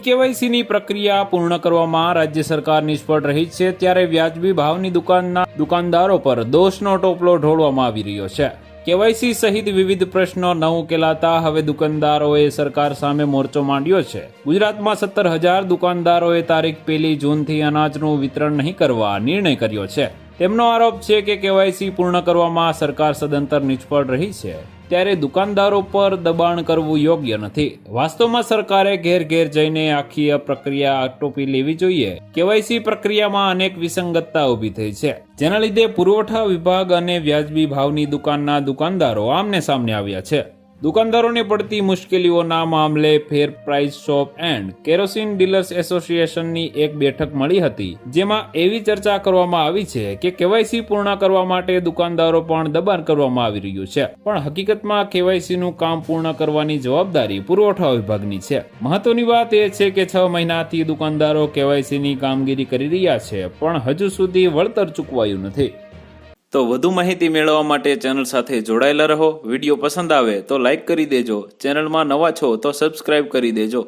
ઈ-કેવાયસી ની પ્રક્રિયા પૂર્ણ કરવામાં રાજ્ય સરકાર નિષ્ફળ રહી છે, ત્યારે વ્યાજબી ભાવની દુકાનના દુકાનદારો પર દોષનો ટોપલો ઢોળવામાં આવી રહ્યો છે। કેવાયસી સહિત વિવિધ પ્રશ્નો ન ઉકેલાતા હવે દુકાનદારોએ સરકાર સામે મોરચો માંડ્યો છે। ગુજરાતમાં 17,000 દુકાનદારોએ તારીખ 1 જૂનથી અનાજનું વિતરણ નહીં કરવા નિર્ણય કર્યો છે। તેમનો આરોપ છે કે કેવાયસી પૂર્ણ કરવામાં સરકાર સદંતર નિષ્ફળ રહી છે, ત્યારે દુકાનદારો પર દબાણ કરવું યોગ્ય નથી। વાસ્તવમાં સરકારે ઘેર ઘેર જઈને આખી આ પ્રક્રિયા આટોપી લેવી જોઈએ। કેવાયસી પ્રક્રિયામાં અનેક વિસંગતતા ઊભી થઈ છે, જેના લીધે પુરવઠા વિભાગ અને વ્યાજબી ભાવની દુકાનના દુકાનદારો આમને સામને આવ્યા છે। દુકાનદારોને પડતી મુશ્કેલીઓના મામલે fair price shop and kerosene dealers એસોસિએશનની એક બેઠક મળી હતી, જેમાં એવી ચર્ચા કરવામાં આવી છે કે કેવાયસી પૂર્ણ કરવા માટે દુકાનદારો પણ દબાણ કરવામાં આવી રહ્યું છે, પણ હકીકતમાં કેવાયસીનું કામ પૂર્ણ કરવાની જવાબદારી પુરવઠા વિભાગની છે। મહત્વની વાત એ છે કે 6 મહિનાથી દુકાનદારો કેવાયસીની કામગીરી કરી રહ્યા છે, પણ હજુ સુધી વળતર ચૂકવાયું નથી। તો વધુ માહિતી મેળવવા માટે ચેનલ સાથે જોડાયેલા રહો। વિડીયો પસંદ આવે તો લાઈક કરી દેજો, ચેનલમાં નવા છો તો સબસ્ક્રાઇબ કરી દેજો।